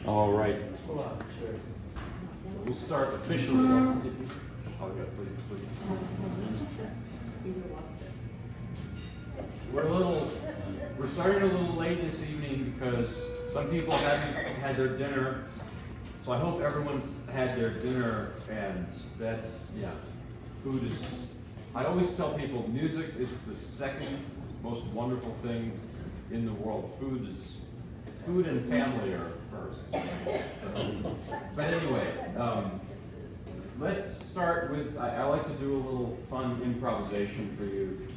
All right. We'll start officially. Oh, yeah, please. We're starting a little late this evening because some people haven't had their dinner. So I hope everyone's had their dinner, and that's, food is, I always tell people music is the second most wonderful thing in the world. Food and family are first. But anyway, let's start with, I like to do a little fun improvisation for you.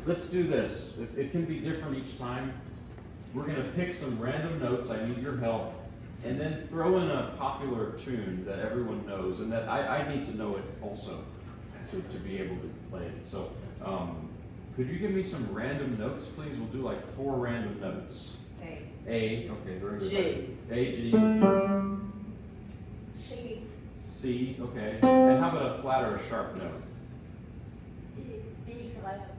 Let's do this. It can be different each time. We're going to pick some random notes. I need your help. And then throw in a popular tune that everyone knows, and that I need to know it also to be able to play it. So, could you give me some random notes, please? We'll do like 4 random notes. A, okay, very good. G. A, G. C. C, okay. And how about a flat or a sharp note? B flat.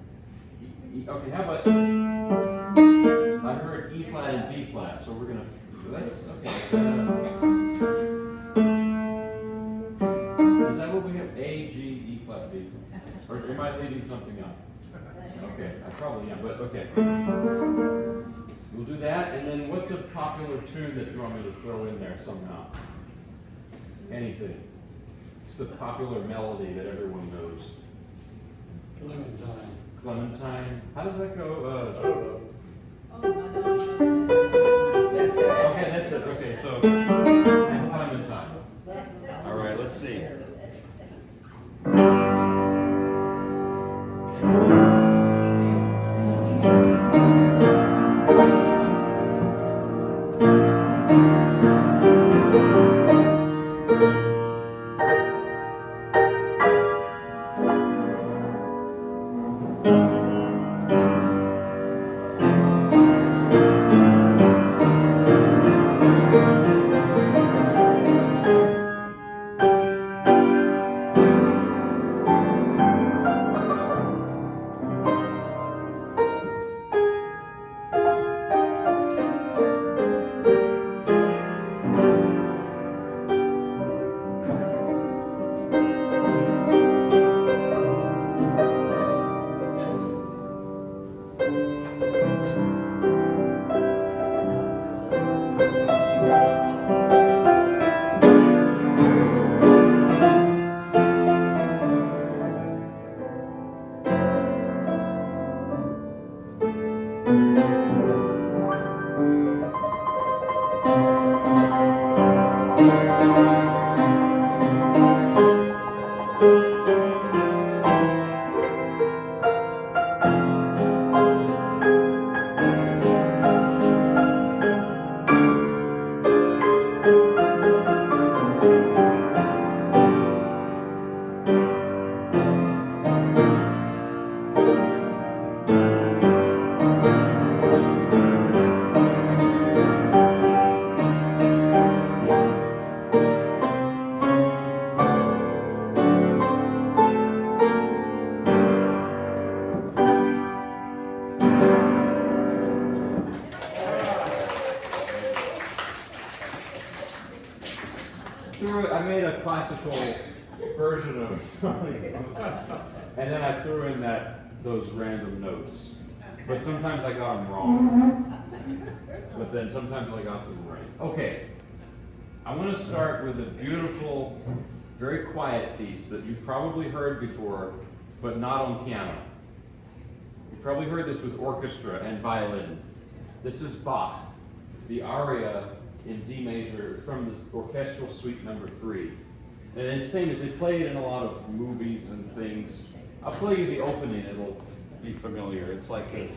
E, okay, how about, I heard E flat and B flat, so we're gonna, that's, okay. Is that what we have? A, G, E flat, B? Or am I leaving something out? Okay, I probably am, but okay. We'll do that, and then what's a popular tune that you want me to throw in there somehow? Anything. Just a popular melody that everyone knows. Clementine. Clementine. How does that go? Oh my God. That's it. Okay, that's it. Okay, so, and Clementine. All right, let's see. I made a classical version of and then I threw in those random notes. But sometimes I got them wrong. But then sometimes I got them right. Okay. I want to start with a beautiful, very quiet piece that you've probably heard before, but not on piano. You've probably heard this with orchestra and violin. This is Bach, the aria in D major from the orchestral suite number 3. And it's famous. They play it in a lot of movies and things. I'll play you the opening. It'll be familiar. It's like a...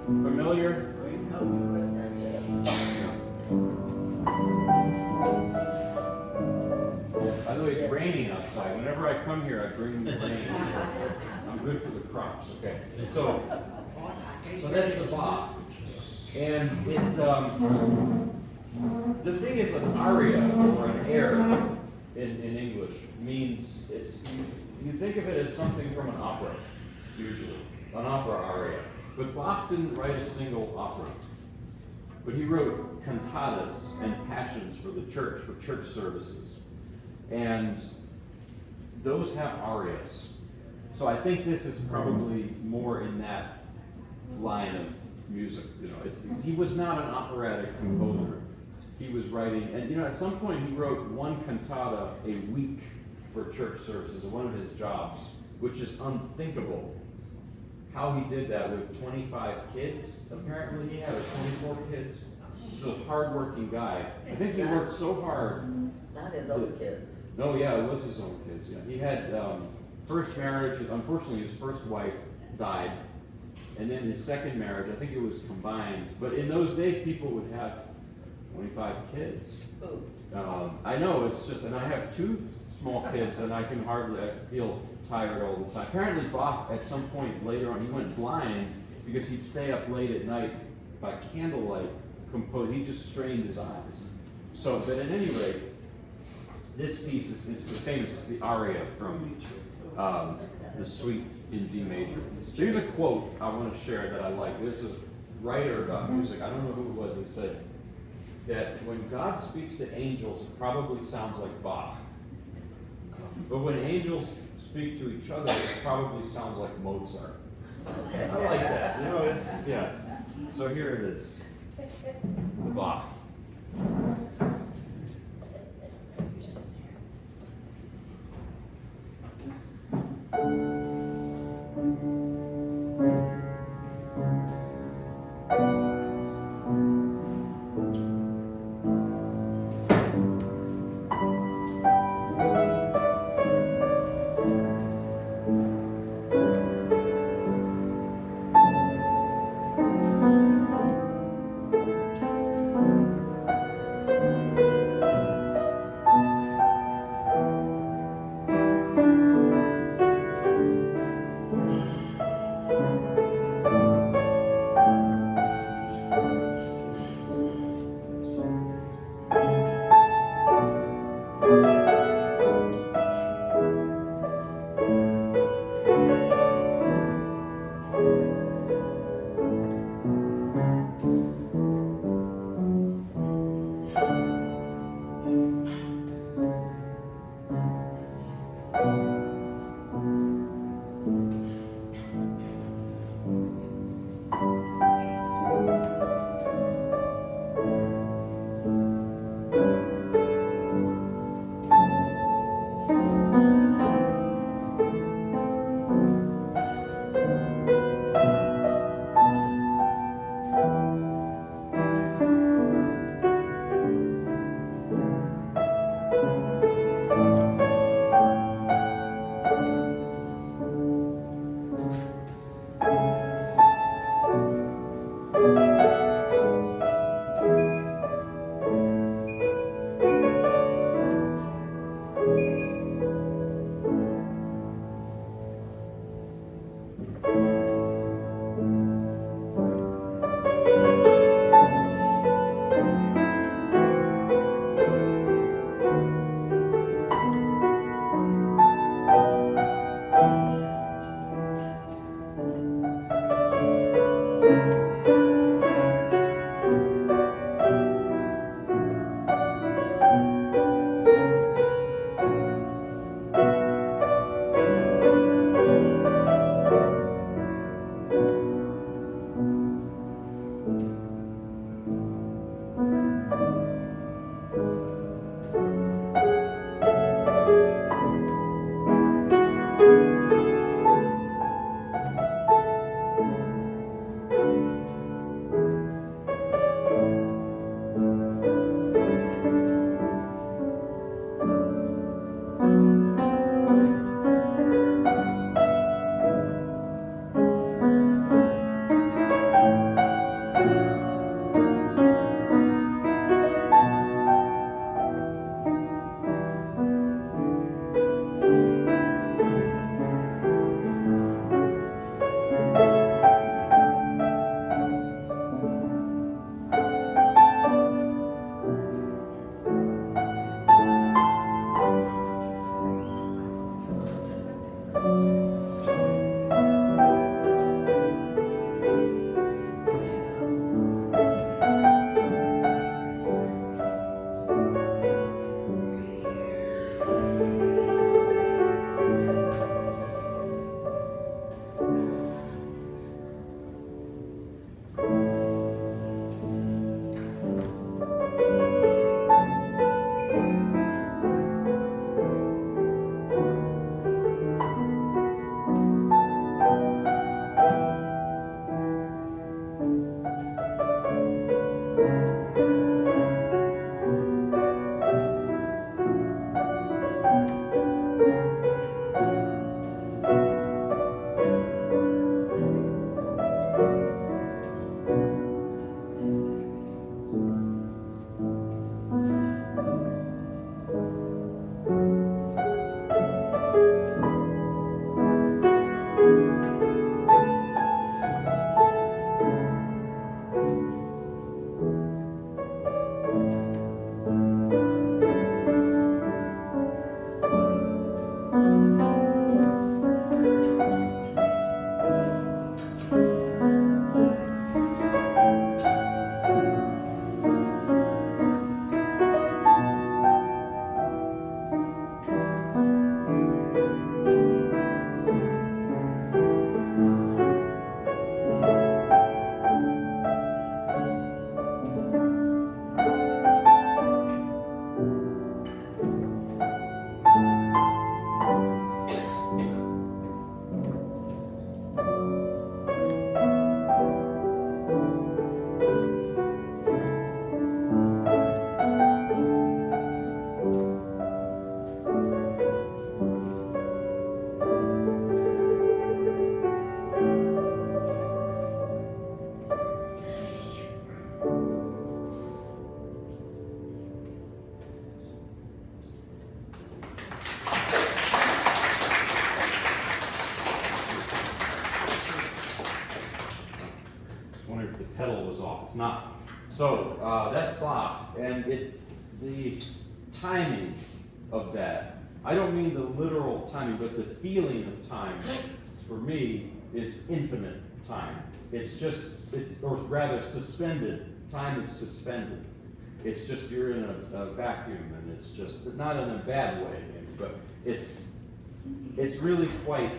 Familiar? By the way, it's raining outside. Whenever I come here, I bring the rain. I'm good for the crops. Okay. So that's the Bach. And it, the thing is, an aria or an air in English means you think of it as something from an opera, usually. an opera aria. But Bach didn't write a single opera. But he wrote cantatas and passions for the church, for church services. And those have arias. So I think this is probably more in that line of music. You know, he was not an operatic composer. He was writing, and you know, at some point he wrote one cantata a week for church services, one of his jobs, which is unthinkable. How he did that with 25 kids, apparently he had 24 kids. He's a hardworking guy. I think he worked so hard. Not his own kids. No, yeah, it was his own kids. Yeah, he had first marriage. Unfortunately, his first wife died, and then his second marriage, I think it was combined. But in those days, people would have 25 kids. I know, it's just, and I have 2 small kids, and I feel tired all the time. Apparently Bach, at some point later on, he went blind because he'd stay up late at night by candlelight compose. He just strained his eyes. So, but at any rate, this piece it's the aria from the suite in D major. Here's a quote I want to share that I like. There's a writer about music, I don't know who it was, that said that when God speaks to angels, it probably sounds like Bach. But when angels speak to each other, it probably sounds like Mozart. I like that. You know, yeah. So here it is. The Bach. the pedal was off. It's not. So that's Bach, and the timing of that. I don't mean the literal timing, but the feeling of time, for me, is infinite time. Or rather suspended. Time is suspended. It's just you're in a vacuum, and it's just not in a bad way, maybe, but it's really quite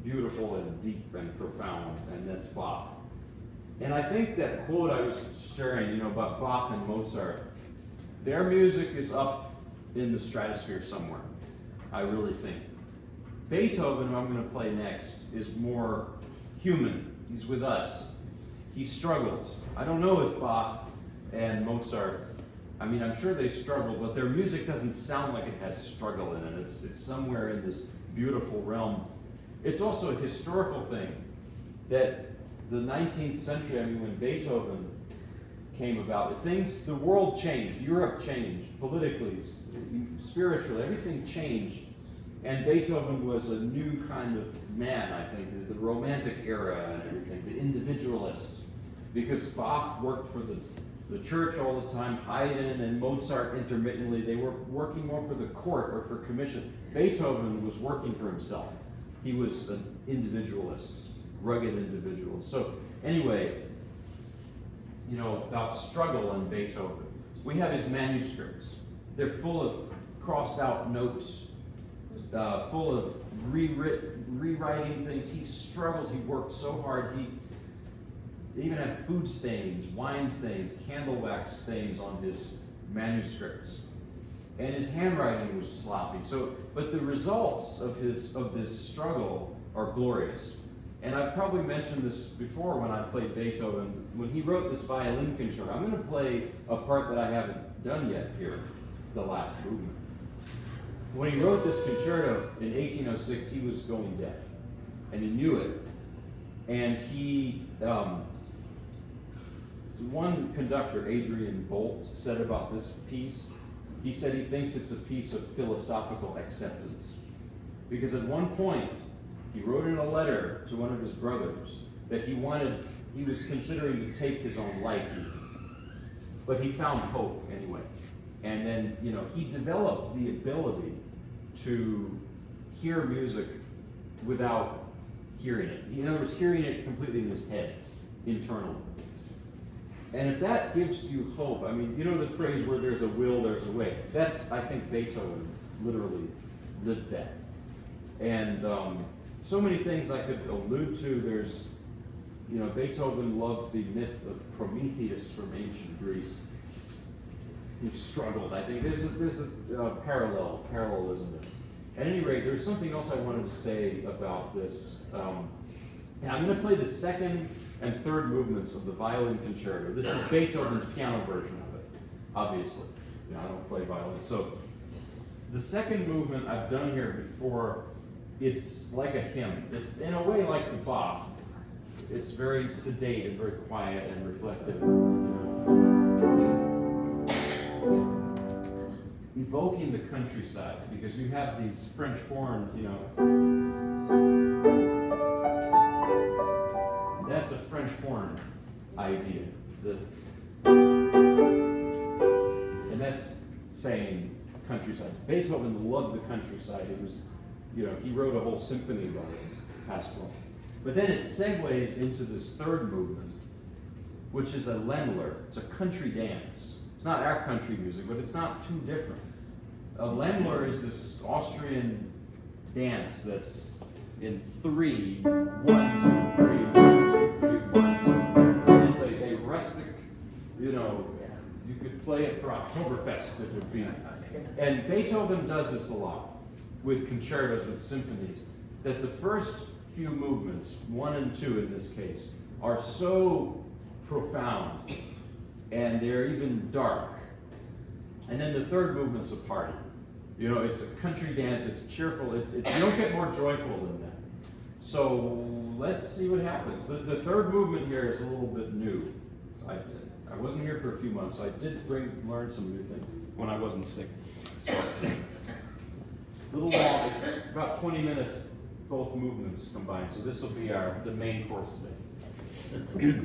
beautiful and deep and profound, and that's Bach. And I think that quote I was sharing, about Bach and Mozart, their music is up in the stratosphere somewhere. I really think. Beethoven, who I'm going to play next, is more human. He's with us. He struggles. I don't know if Bach and Mozart, I'm sure they struggle, but their music doesn't sound like it has struggle in it. It's somewhere in this beautiful realm. It's also a historical thing that the 19th century, when Beethoven came about, the world changed, Europe changed, politically, spiritually, everything changed. And Beethoven was a new kind of man, I think, the Romantic era and everything, the individualist. Because Bach worked for the church all the time, Haydn and Mozart intermittently, they were working more for the court or for commission. Beethoven was working for himself. He was an individualist, rugged individual. So anyway, about struggle in Beethoven. We have his manuscripts. They're full of crossed out notes, full of rewriting things. He struggled, he worked so hard. He even had food stains, wine stains, candle wax stains on his manuscripts. And his handwriting was sloppy. But the results of this struggle are glorious. And I've probably mentioned this before when I played Beethoven. When he wrote this violin concerto, I'm going to play a part that I haven't done yet here, the last movement. When he wrote this concerto in 1806, he was going deaf, and he knew it. And one conductor, Adrian Bolt, said about this piece, he said he thinks it's a piece of philosophical acceptance. Because at one point, he wrote in a letter to one of his brothers that he was considering to take his own life even. But he found hope anyway. And then, he developed the ability to hear music without hearing it. In other words, hearing it completely in his head, internally. And if that gives you hope, the phrase where there's a will, there's a way. That's, I think, Beethoven literally lived that. And so many things I could allude to. There's, Beethoven loved the myth of Prometheus from ancient Greece. He struggled. I think there's a parallelism there. At any rate, there's something else I wanted to say about this. And I'm going to play the second and third movements of the violin concerto. This is Beethoven's piano version of it, obviously. I don't play violin. So the second movement I've done here before. It's like a hymn. It's in a way like the Bach. It's very sedate and very quiet and reflective. Evoking the countryside, because you have these French horn, that's a French horn idea. And that's saying countryside. Beethoven loved the countryside. It was, he wrote a whole symphony about it, this pastoral. But then it segues into this third movement, which is a Ländler. It's a country dance. It's not our country music, but it's not too different. A Ländler is this Austrian dance that's in 3, 1, 2, 3, 1, 2, 3, 1, 2, 3. And it's a rustic, you could play it for Oktoberfest, it would be. And Beethoven does this a lot with concertos, with symphonies, that the first few movements, 1 and 2 in this case, are so profound, and they're even dark. And then the third movement's a party. It's a country dance, it's cheerful, you don't get more joyful than that. So let's see what happens. The third movement here is a little bit new. So I wasn't here for a few months, so I did learn some new things when I wasn't sick. So, little long, it's about 20 minutes, both movements combined. So this will be the main course today.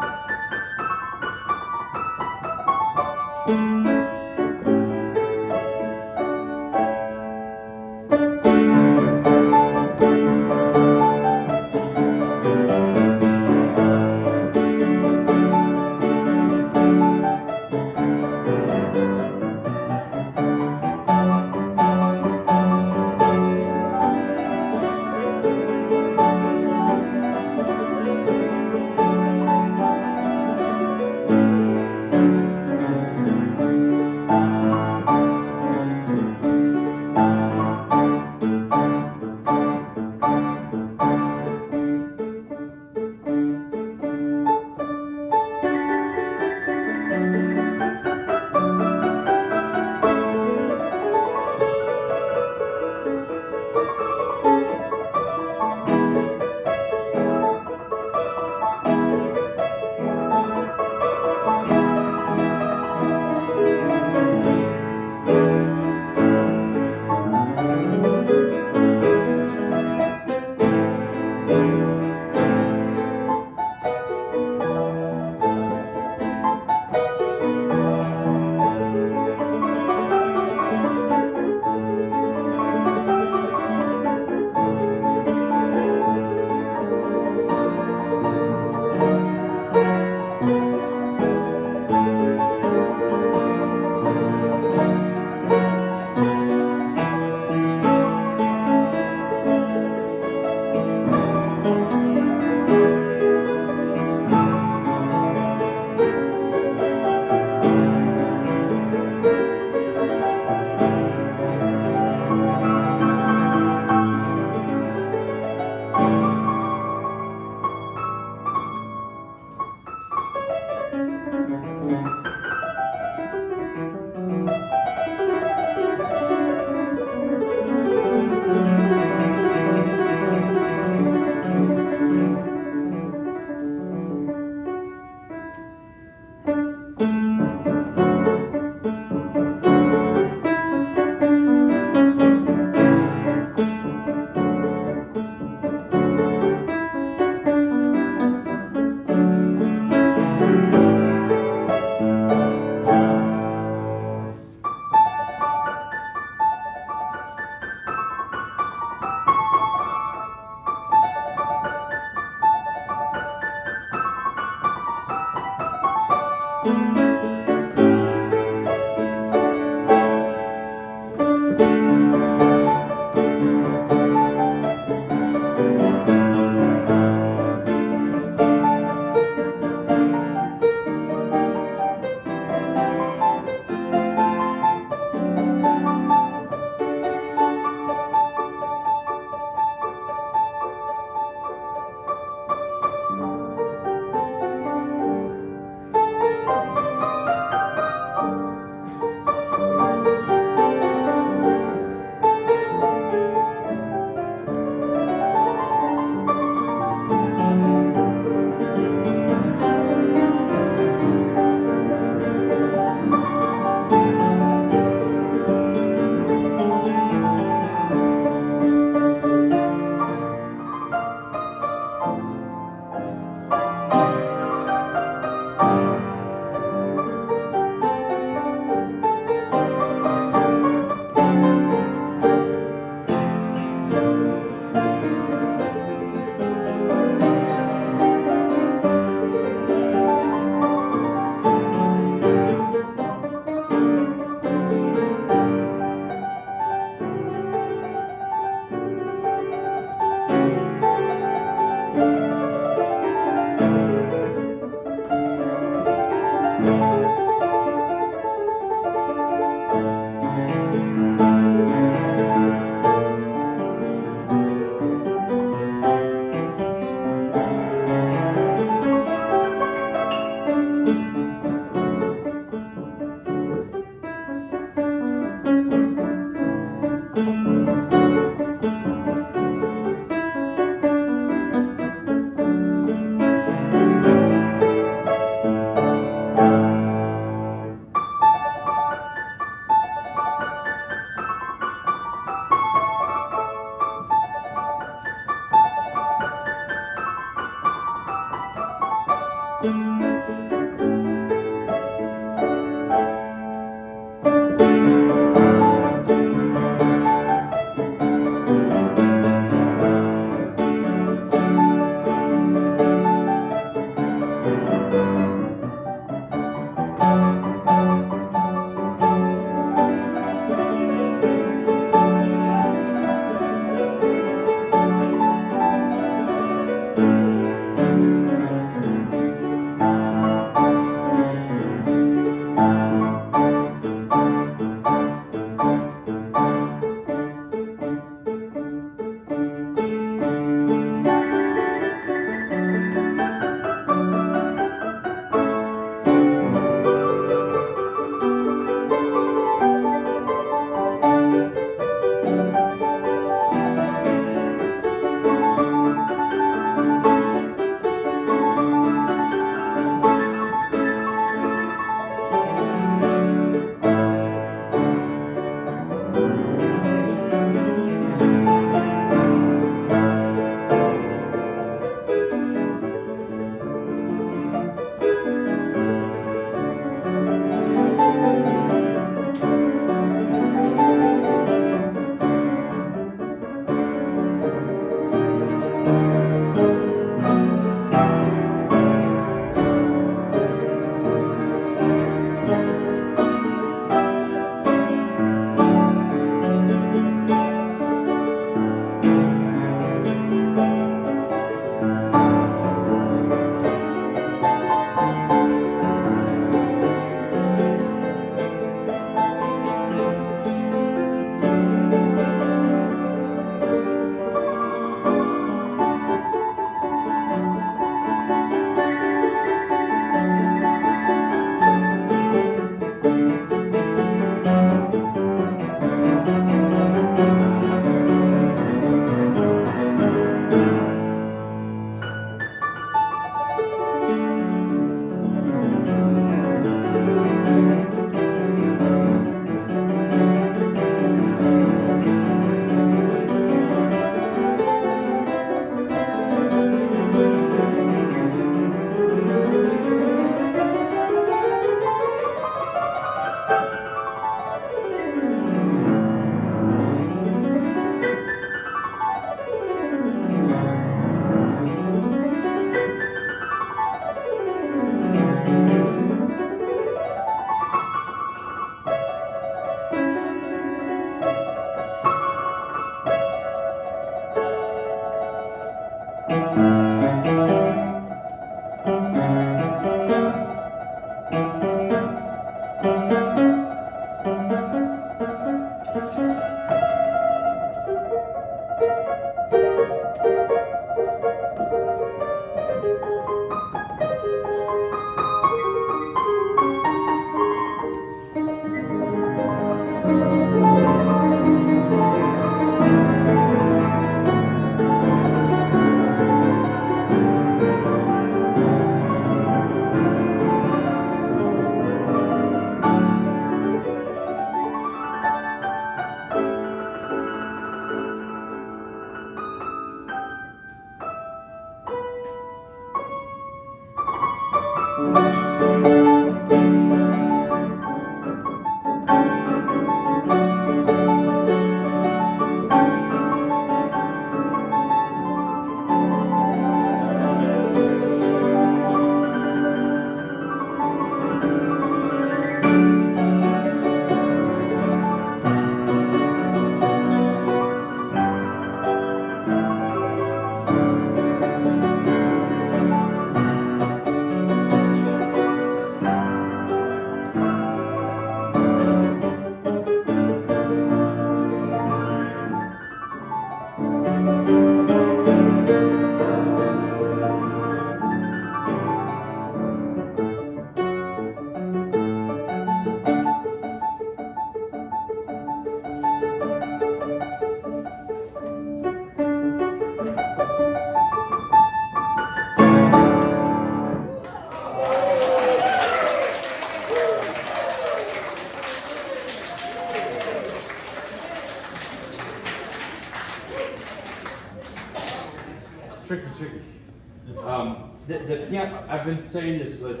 the piano, I've been saying this, that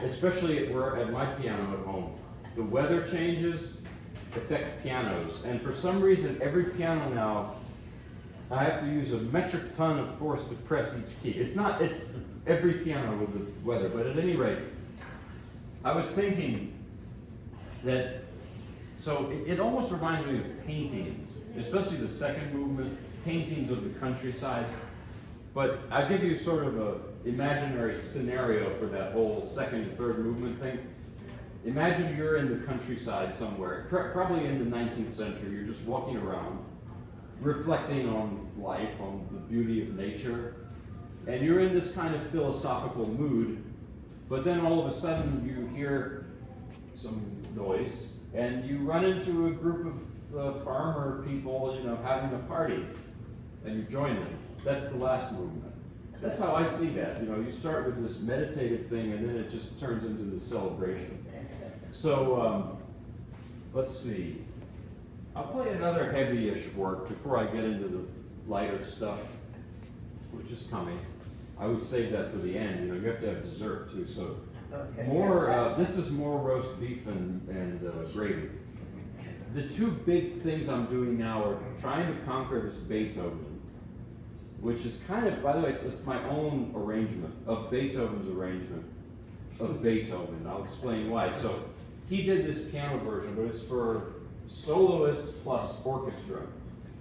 especially at my piano at home, the weather changes affect pianos. And for some reason, every piano now, I have to use a metric ton of force to press each key. It's every piano with the weather, but at any rate, I was thinking that, so it almost reminds me of paintings, especially the second movement, paintings of the countryside. But I'll give you sort of a imaginary scenario for that whole second and third movement thing. Imagine you're in the countryside somewhere, probably in the 19th century. You're just walking around, reflecting on life, on the beauty of nature, and you're in this kind of philosophical mood, but then all of a sudden you hear some noise, and you run into a group of farmer people, having a party, and you join them. That's the last movement. That's how I see that. You start with this meditative thing, and then it just turns into the celebration. So, let's see. I'll play another heavy-ish work before I get into the lighter stuff, which is coming. I always save that for the end. You have to have dessert too. So, more. This is more roast beef and gravy. The two big things I'm doing now are trying to conquer this Beethoven, which is kind of, by the way, it's my own arrangement of Beethoven's arrangement of Beethoven. I'll explain why. So, he did this piano version, but it's for soloist plus orchestra.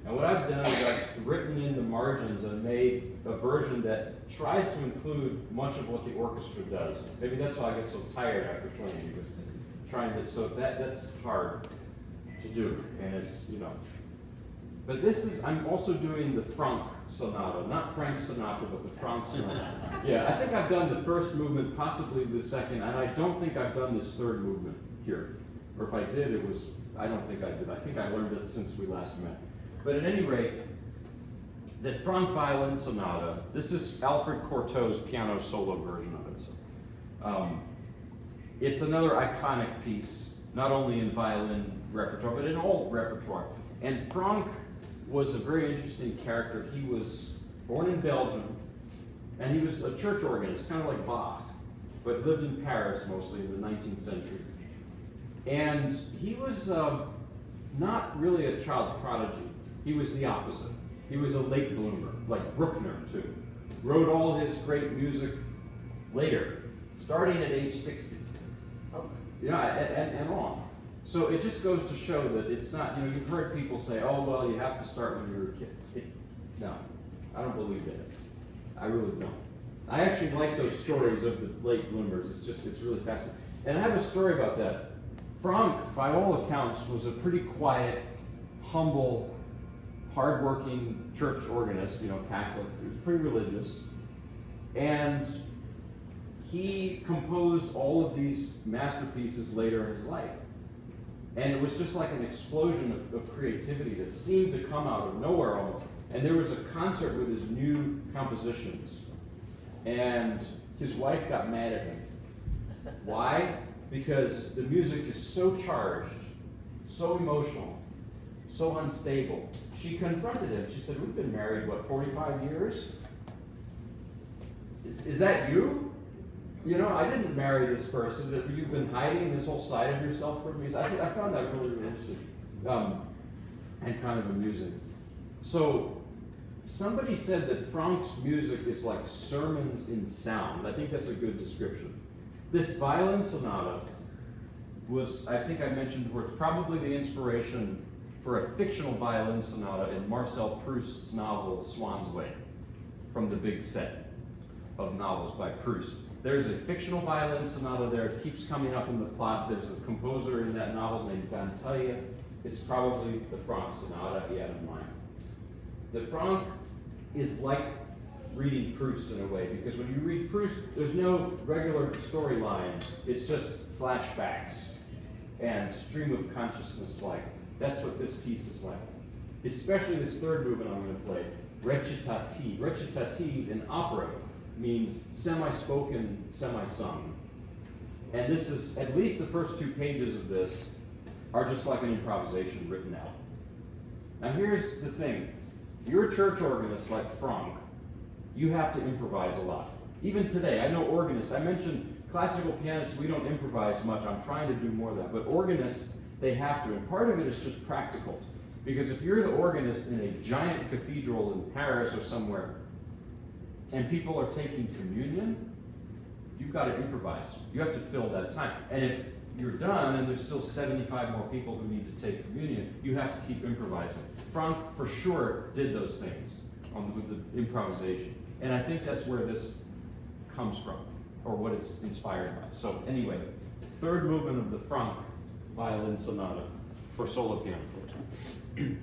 And what I've done is I've written in the margins and made a version that tries to include much of what the orchestra does. Maybe that's why I get so tired after playing, because that's hard to do, and it's, But I'm also doing the Franck Sonata, not Frank Sinatra, but the Franck Sonata. Yeah, I think I've done the first movement, possibly the second, and I don't think I've done this third movement here. Or if I did, I don't think I did. I think I learned it since we last met. But at any rate, the Franck Violin Sonata, this is Alfred Cortot's piano solo version of it. So, it's another iconic piece, not only in violin repertoire, but in all repertoire. And Franck was a very interesting character. He was born in Belgium, and he was a church organist, kind of like Bach, but lived in Paris mostly in the 19th century. And he was not really a child prodigy. He was the opposite. He was a late bloomer, like Bruckner too. Wrote all his great music later, starting at age 60. And on. So it just goes to show that it's not, you've heard people say, oh, well, you have to start when you're a kid. No, I don't believe that. I really don't. I actually like those stories of the late bloomers. It's really fascinating. And I have a story about that. Franck, by all accounts, was a pretty quiet, humble, hardworking church organist, Catholic. He was pretty religious. And he composed all of these masterpieces later in his life. And it was just like an explosion of creativity that seemed to come out of nowhere almost. And there was a concert with his new compositions. And his wife got mad at him. Why? Because the music is so charged, so emotional, so unstable. She confronted him. She said, we've been married, 45 years? Is that you? I didn't marry this person. That you've been hiding this whole side of yourself from me. So I found that really, really interesting and kind of amusing. So somebody said that Franck's music is like sermons in sound. I think that's a good description. This violin sonata was, I think I mentioned before, it's probably the inspiration for a fictional violin sonata in Marcel Proust's novel Swann's Way, from the big set of novels by Proust. There's a fictional violin sonata there. It keeps coming up in the plot. There's a composer in that novel named Vinteuil. It's probably the Franck sonata he had in mind. The Franck is like reading Proust in a way, because when you read Proust, there's no regular storyline. It's just flashbacks and stream of consciousness like. That's what this piece is like. Especially this third movement I'm going to play, Recitative. Recitative in opera means semi-spoken, semi-sung. And this is, at least the first 2 pages of this are just like an improvisation written out. Now here's the thing. You're a church organist like Franck. You have to improvise a lot. Even today, I know organists, I mentioned classical pianists, we don't improvise much. I'm trying to do more of that. But organists, they have to. And part of it is just practical. Because if you're the organist in a giant cathedral in Paris or somewhere, and people are taking communion, you've got to improvise. You have to fill that time. And if you're done and there's still 75 more people who need to take communion, you have to keep improvising. Franck, for sure, did those things with the improvisation. And I think that's where this comes from, or what it's inspired by. So anyway, third movement of the Franck violin sonata for solo piano forte.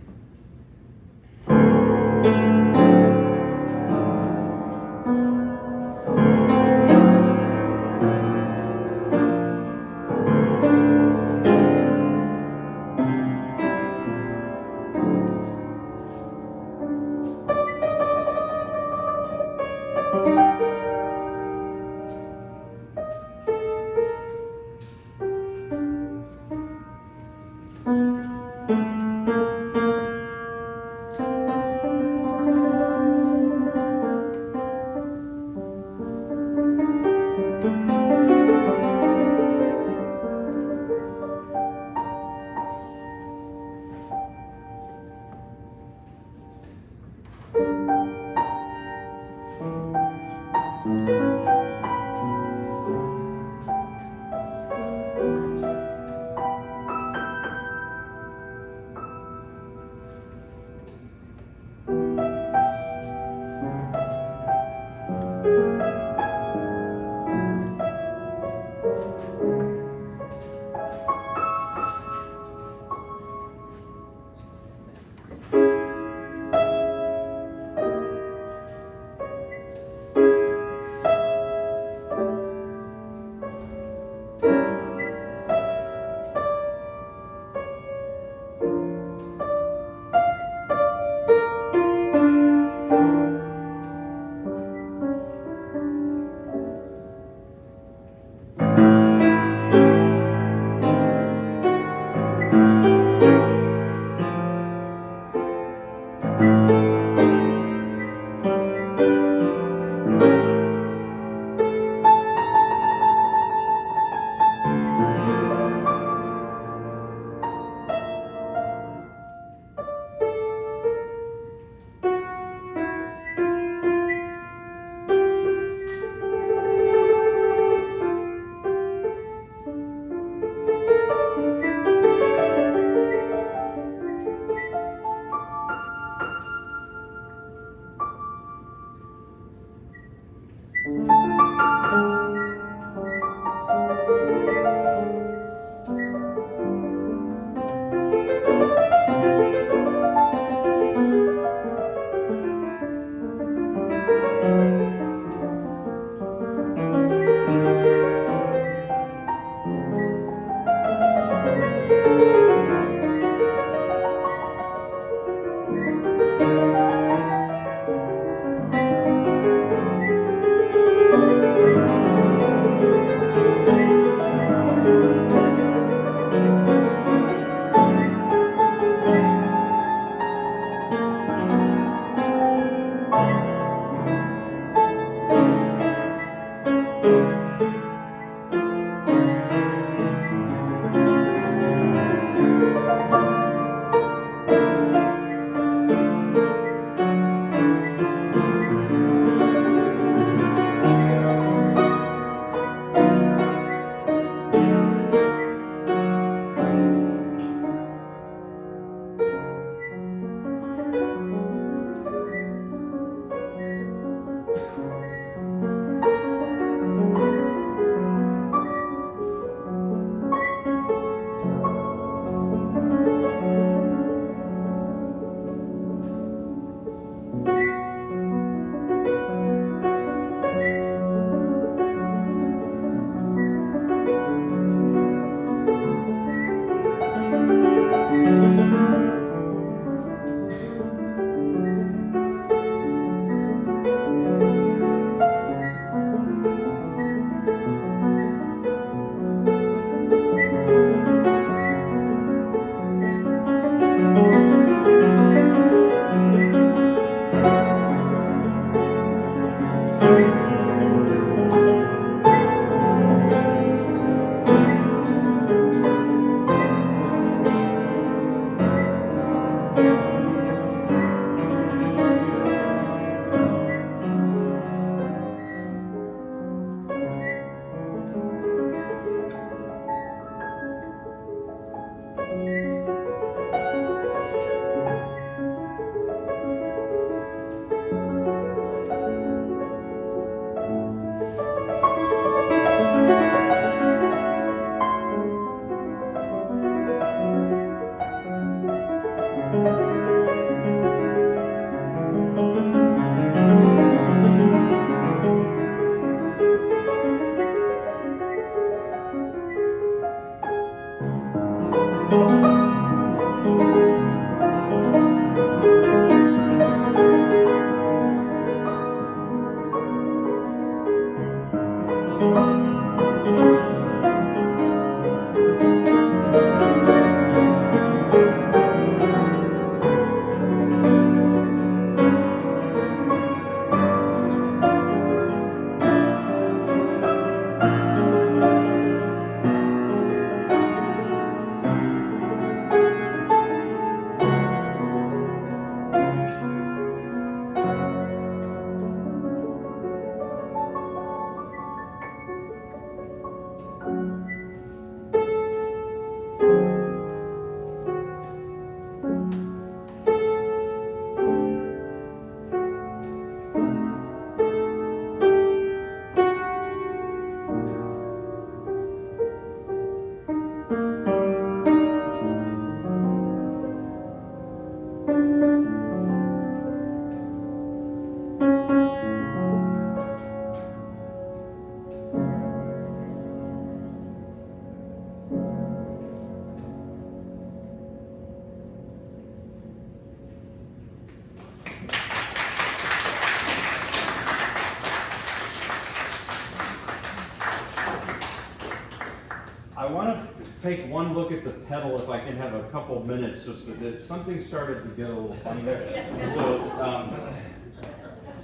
I want to take one look at the pedal if I can have a couple minutes, just that something started to get a little funny there. So,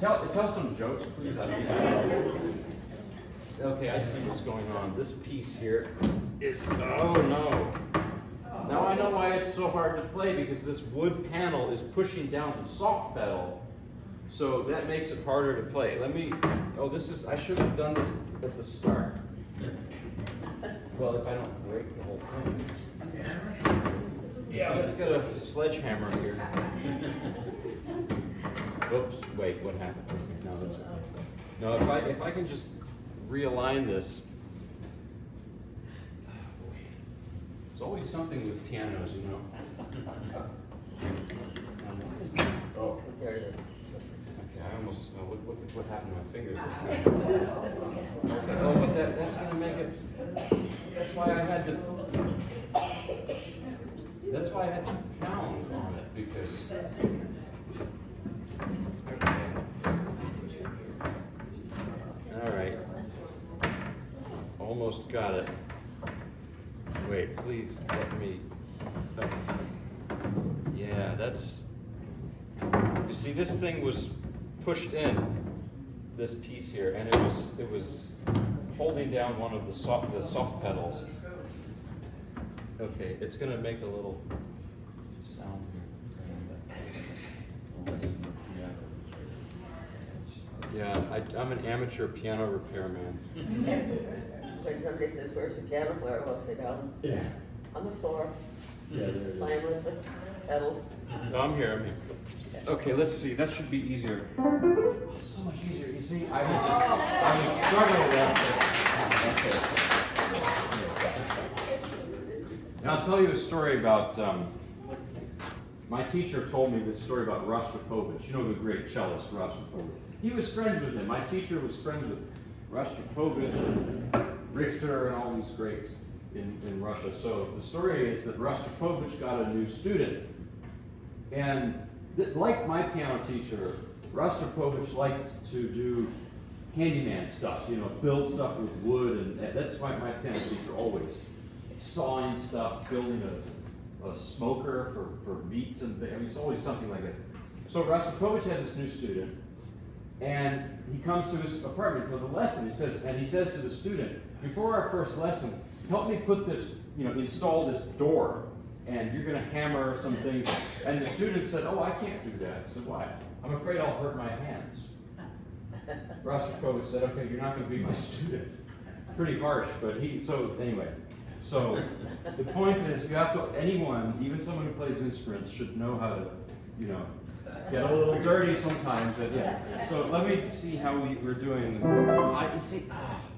tell some jokes, please. Okay, I see what's going on. This piece here is, oh no. Now I know why it's so hard to play, because this wood panel is pushing down the soft pedal, so that makes it harder to play. I should have done this at the start. Well, if I don't break the whole thing. Yeah, let's get a sledgehammer here. Oops, wait, what happened? Okay, no, that's okay. No, if I can just realign this. It's always something with pianos, you know. Oh. Okay, I almost, what happened to my fingers? Okay, oh, but that's gonna make it, that's why I had to pound on it, because, okay. All right. Almost got it. Wait, please let me, yeah, that's, you see, this thing was pushed in, this piece here, and it was holding down one of the soft pedals. Okay, it's gonna make a little sound here. Yeah, I'm an amateur piano repairman. When somebody says, "Where's the piano player?" We'll sit down on the floor, playing with the pedals. No, I'm here. Okay, let's see. That should be easier. It's so much easier. You see, I was struggling with that. Okay. Now I'll tell you a story about. My teacher told me this story about Rostropovich. You know the great cellist Rostropovich. He was friends with him. My teacher was friends with Rostropovich and Richter and all these greats in Russia. So the story is that Rostropovich got a new student, and like my piano teacher, Rostropovich liked to do handyman stuff, you know, build stuff with wood, and that's why my piano teacher always sawing stuff, building a smoker for meats and things. I mean, it's always something like that. So Rostropovich has this new student, and he comes to his apartment for the lesson. He says to the student, before our first lesson, help me put this, install this door, and you're going to hammer some things. And the student said, oh, I can't do that. I said, why? I'm afraid I'll hurt my hands. Rostropovich said, okay, you're not going to be my student. Pretty harsh, but anyway. So the point is, anyone, even someone who plays instruments, should know how to, get a little dirty sometimes. So let me see how we're doing.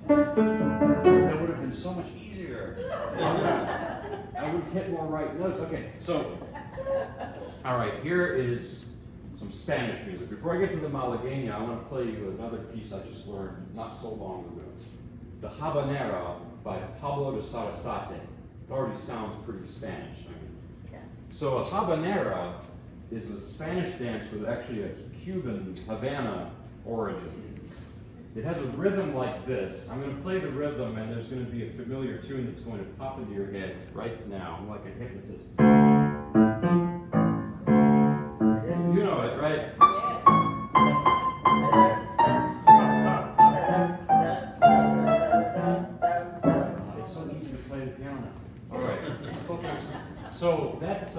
That would have been so much easier. I would have hit more right notes. Okay, so, all right, here is some Spanish music. Before I get to the Malagueña, I want to play you another piece I just learned not so long ago. The Habanera by Pablo de Sarasate. It already sounds pretty Spanish. So a habanera is a Spanish dance with actually a Cuban Havana origin. It has a rhythm like this. I'm going to play the rhythm, and there's going to be a familiar tune that's going to pop into your head right now. I'm like a hypnotist. You know it, right? It's so easy to play the piano. All right, focus. So that's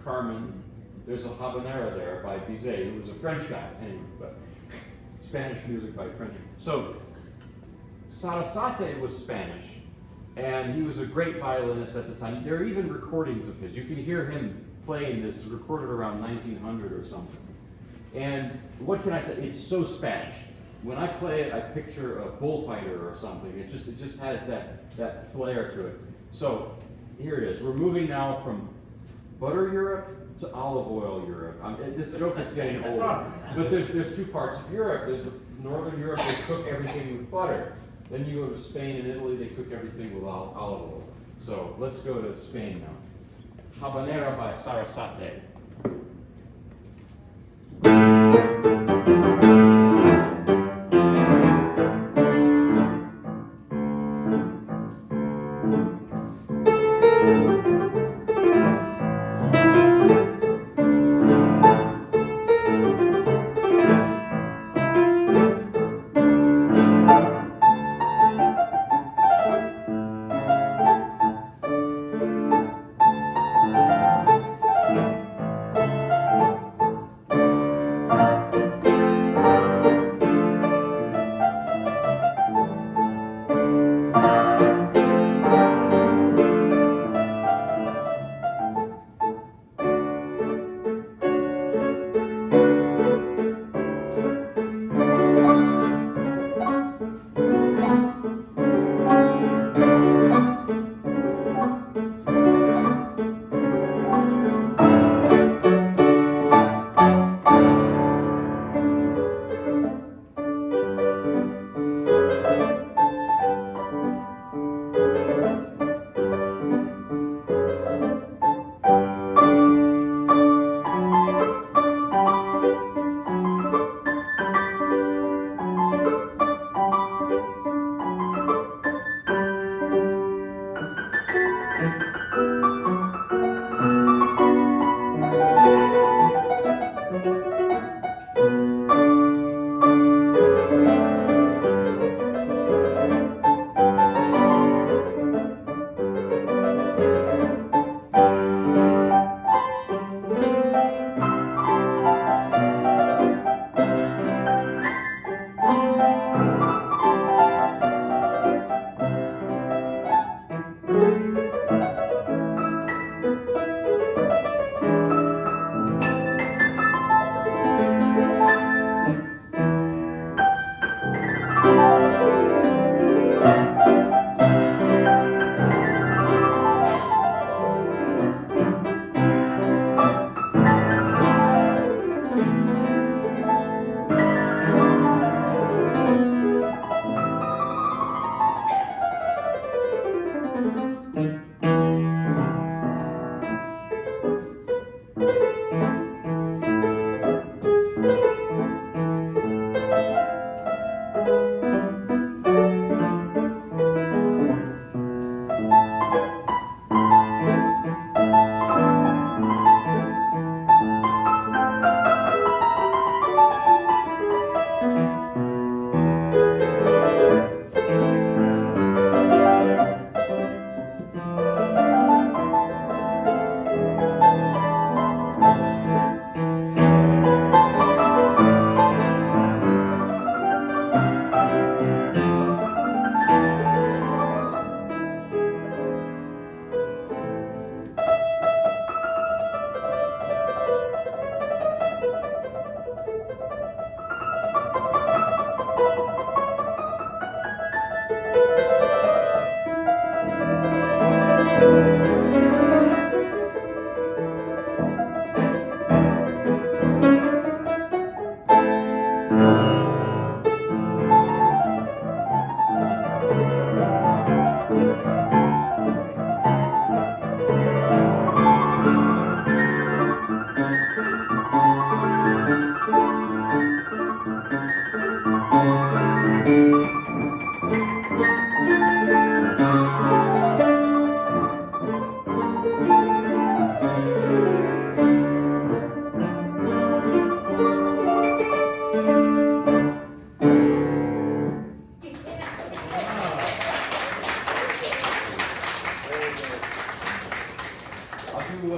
Carmen. There's a habanera there by Bizet, who was a French guy, anyway, but Spanish music by French. So Sarasate was Spanish, and he was a great violinist at the time. There are even recordings of his. You can hear him playing this, recorded around 1900 or something. And what can I say? It's so Spanish. When I play it, I picture a bullfighter or something. It just has that flair to it. So here it is. We're moving now from butter Europe to olive oil Europe. This joke is getting old, but there's two parts of Europe. There's Northern Europe, they cook everything with butter. Then you go to Spain and Italy, they cook everything with olive oil. So let's go to Spain now. Habanera by Sarasate.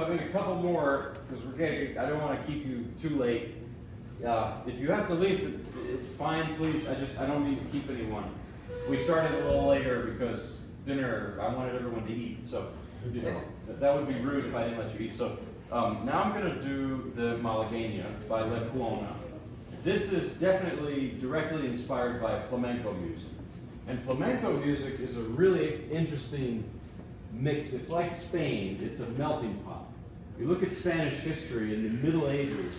A couple more, because I don't want to keep you too late. If you have to leave, it's fine, please. I don't need to keep anyone. We started a little later because dinner, I wanted everyone to eat, so you know, that would be rude if I didn't let you eat. So now I'm going to do the Malagueña by La Cuona. This is definitely directly inspired by flamenco music. And flamenco music is a really interesting mix. It's like Spain, it's a melting pot. You look at Spanish history in the Middle Ages,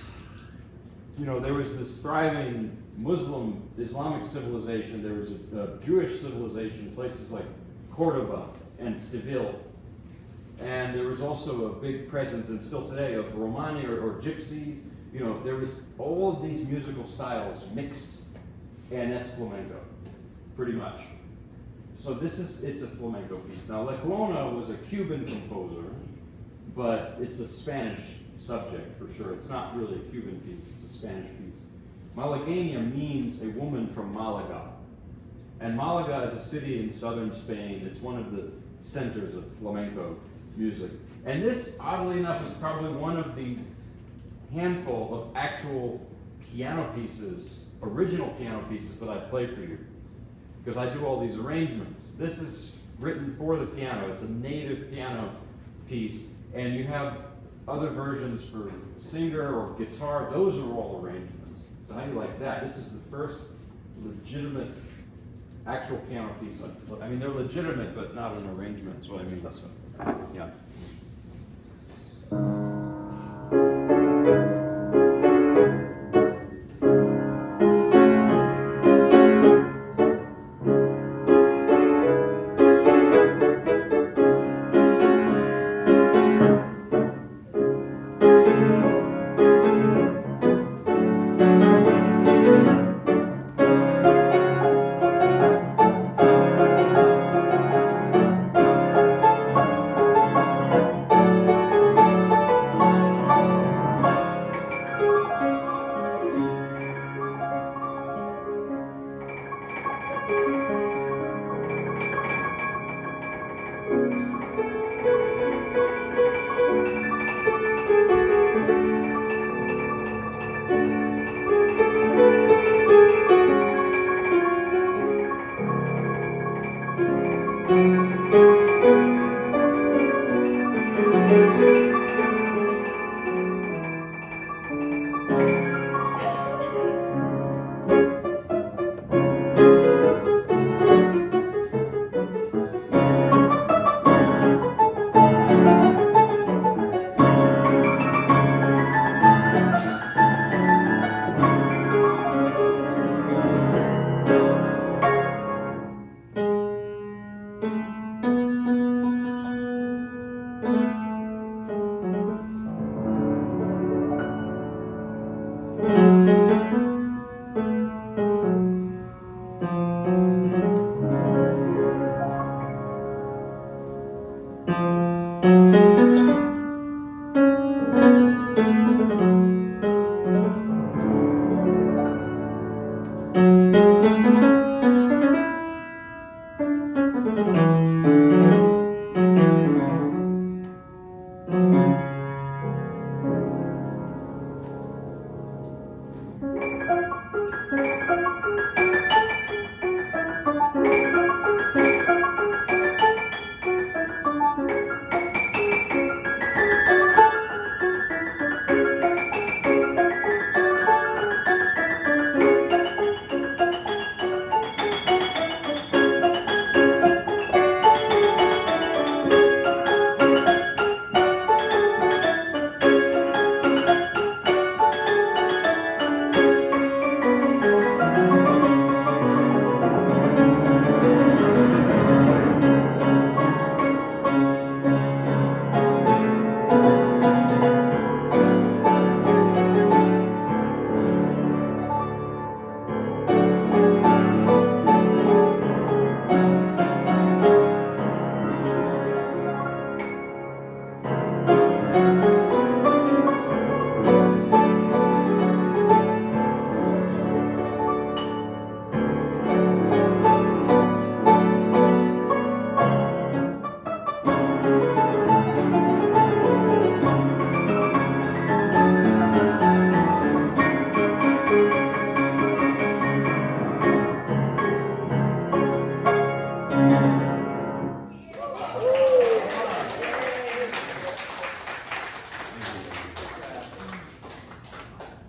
you know, there was this thriving Muslim Islamic civilization, there was a Jewish civilization in places like Cordoba and Seville. And there was also a big presence, and still today, of Romani or gypsies. You know, there was all of these musical styles mixed, and that's flamenco, pretty much. So it's a flamenco piece. Now, La Cuona was a Cuban composer, but it's a Spanish subject for sure. It's not really a Cuban piece, it's a Spanish piece. Malagueña means a woman from Malaga. And Malaga is a city in southern Spain. It's one of the centers of flamenco music. And this, oddly enough, is probably one of the handful of actual piano pieces, original piano pieces that I play for you. Because I do all these arrangements. This is written for the piano. It's a native piano piece. And you have other versions for singer or guitar. Those are all arrangements. So how do you like that? This is the first legitimate actual piano piece. I mean, they're legitimate, but not an arrangement, is what I mean. So, yeah.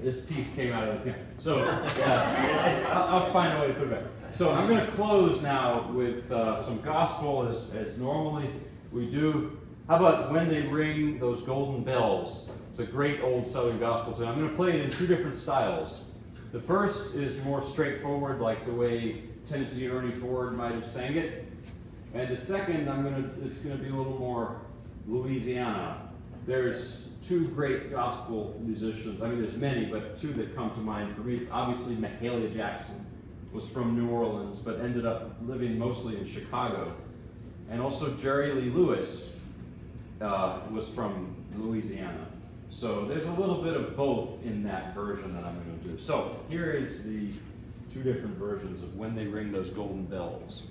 this piece came out of the piano. So I'll find a way to put it back. So I'm going to close now with some gospel as normally we do. How about When They Ring Those Golden Bells? It's a great old Southern gospel tune. I'm going to play it in two different styles. The first is more straightforward, like the way Tennessee Ernie Ford might have sang it. And the second, it's going to be a little more Louisiana. There's two great gospel musicians. I mean, there's many, but two that come to mind for me. It's obviously Mahalia Jackson was from New Orleans, but ended up living mostly in Chicago. And also Jerry Lee Lewis was from Louisiana. So there's a little bit of both in that version that I'm going to do. So here is the two different versions of When They Ring Those Golden Bells.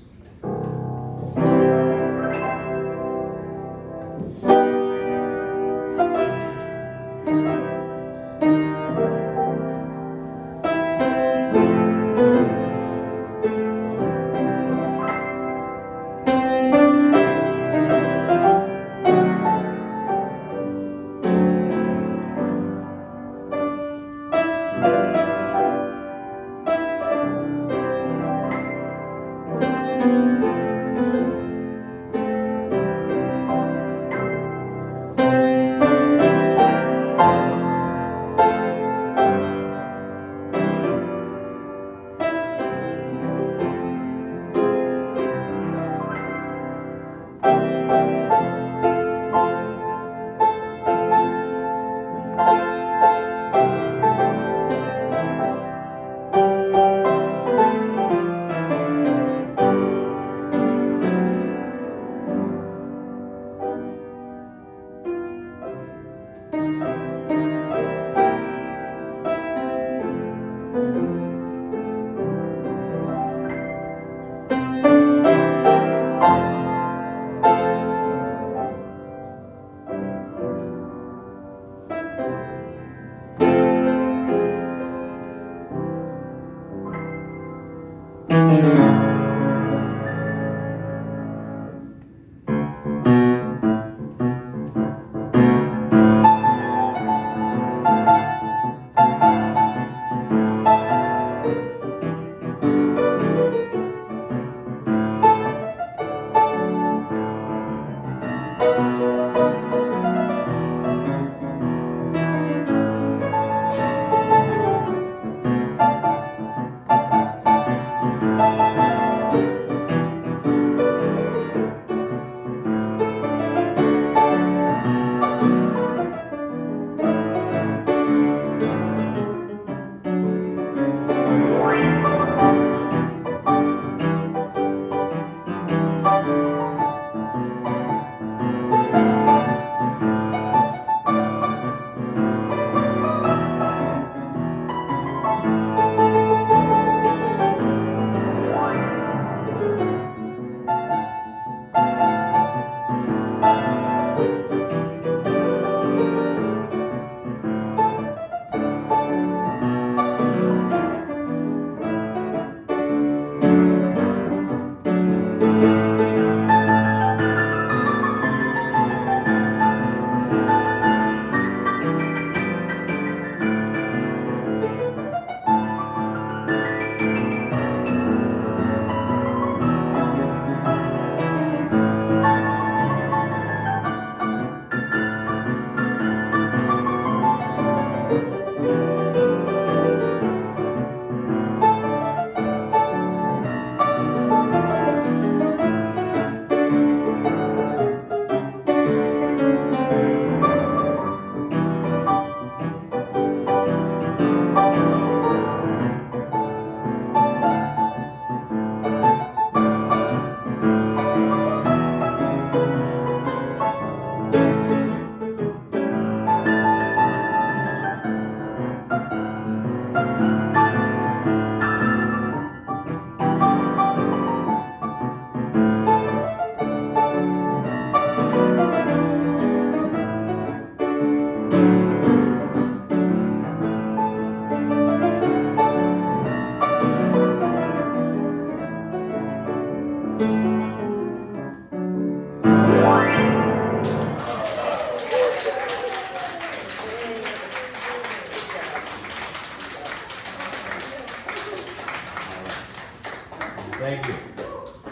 Thank you.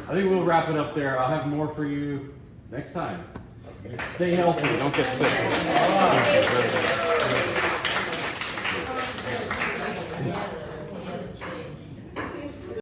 I think we'll wrap it up there. I'll have more for you next time. Stay healthy, don't get sick. Thank you very much.